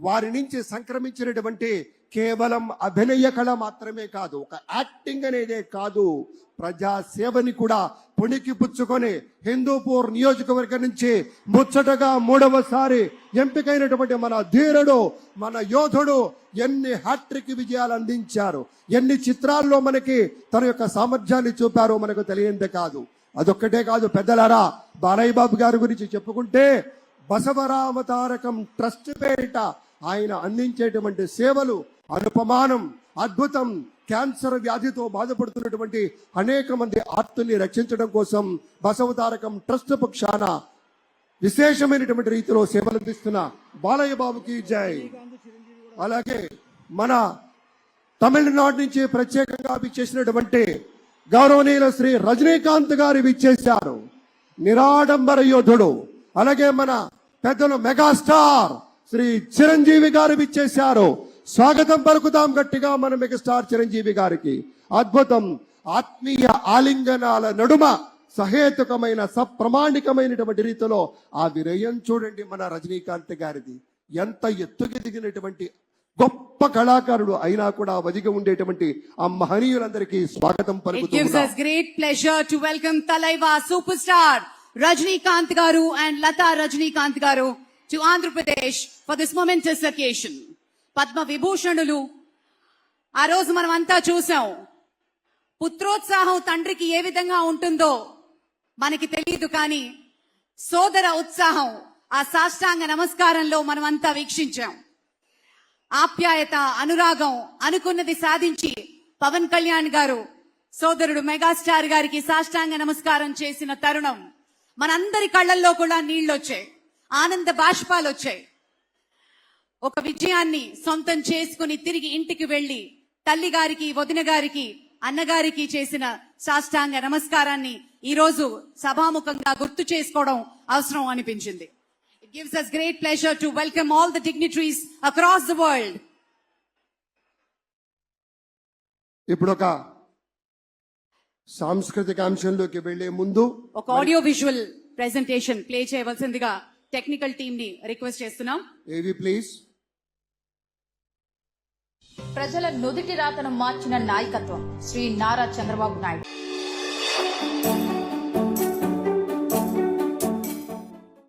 వారి నుంచి సంక్రమించినటువంటి కేవలం అభినయ కళ మాత్రమే కాదు, ఒక యాక్టింగ్ అనేదే కాదు, ప్రజా సేవని కూడా పుణికి పుచ్చుకొని హిందూపూర్ నియోజకవర్గం నుంచి ముచ్చటగా 3వసారి ఎంపికైనటువంటి మన ధీరుడు, మన యోధుడు ఎన్ని హ్యాట్రిక్ విజయాలు అందించారు, ఎన్ని చిత్రాల్లో మనకి తన యొక్క సామర్థ్యాన్ని చూపారో మనకు తెలియందే కాదు. అదొక్కటే కాదు పెద్దలారా, బాలయ్య బాబు గారి గురించి చెప్పుకుంటే బసవరామతారకం ట్రస్ట్ పేరిట ఆయన అందించేటువంటి సేవలు అనుపమానం, అద్భుతం. క్యాన్సర్ వ్యాధితో బాధపడుతున్నటువంటి అనేక మంది ఆర్తుల్ని రక్షించడం కోసం బసవతారకం ట్రస్ట్ పక్షాన విశేషమైనటువంటి రీతిలో సేవలు అందిస్తున్న బాలయ్య బాబుకి జై. అలాగే మన తమిళనాడు నుంచి ప్రత్యేకంగా విచ్చేసినటువంటి గౌరవనీయుల శ్రీ రజనీకాంత్ గారు విచ్చేశారు, నిరాడంబర యోధుడు. అలాగే మన పెద్దలు మెగాస్టార్ శ్రీ చిరంజీవి గారు విచ్చేశారు. స్వాగతం పలుకుతాం గట్టిగా మన మెగాస్టార్ చిరంజీవి గారికి. అద్భుతం. ఆత్మీయ ఆలింగనాల నడుమ సహేతుకమైన సప్రమాణికమైనటువంటి రీతిలో ఆ విరయం చూడండి మన రజనీకాంత్ గారిది. ఎంత ఎత్తుకెదిగినటువంటి గొప్ప కళాకారుడు అయినా కూడా వదిగి ఉండేటువంటి ఆ మహనీయులందరికీ స్వాగతం పలుకుతున్నాం. It gives us great pleasure to welcome Talaiva superstar Rajnikant garu and Lata Rajnikant garu to Andhra Pradesh for this momentous occasion. Padma విభూషణులు ఆ రోజు మనం అంతా చూసాం. పుత్రోత్సాహం తండ్రికి ఏ విధంగా ఉంటుందో మనకి తెలియదు, కానీ సోదర ఉత్సాహం ఆ సాష్టాంగ నమస్కారంలో మనం అంతా వీక్షించాం. ఆప్యాయత, అనురాగం, అనుకున్నది సాధించి పవన్ కళ్యాణ్ గారు సోదరుడు మెగాస్టార్ గారికి సాష్టాంగ నమస్కారం చేసిన తరుణం మనందరి కళ్ళల్లో కూడా నీళ్లొచ్చాయి, ఆనంద బాష్పాలు వచ్చాయి. ఒక విజయాన్ని సొంతం చేసుకుని తిరిగి ఇంటికి వెళ్లి తల్లి గారికి, వదిన గారికి, అన్నగారికి చేసిన సాష్టాంగ నమస్కారాన్ని ఈ రోజు సభాముఖంగా గుర్తు చేసుకోవడం అవసరం అనిపించింది. It gives us great pleasure to welcome all the dignitaries across the world. ఇప్పుడు ఒక సాంస్కృతిక అంశంలోకి వెళ్లే ముందు ఒక ఆడియో విజువల్ ప్రెజెంటేషన్ ప్లే చేయవలసిందిగా టెక్నికల్ టీమ్ ని రిక్వెస్ట్ చేస్తున్నాం. ఏవి ప్లీజ్. ప్రజల నుదిటి రాతను మార్చిన నాయకత్వం శ్రీ నారా చంద్రబాబు నాయుడు.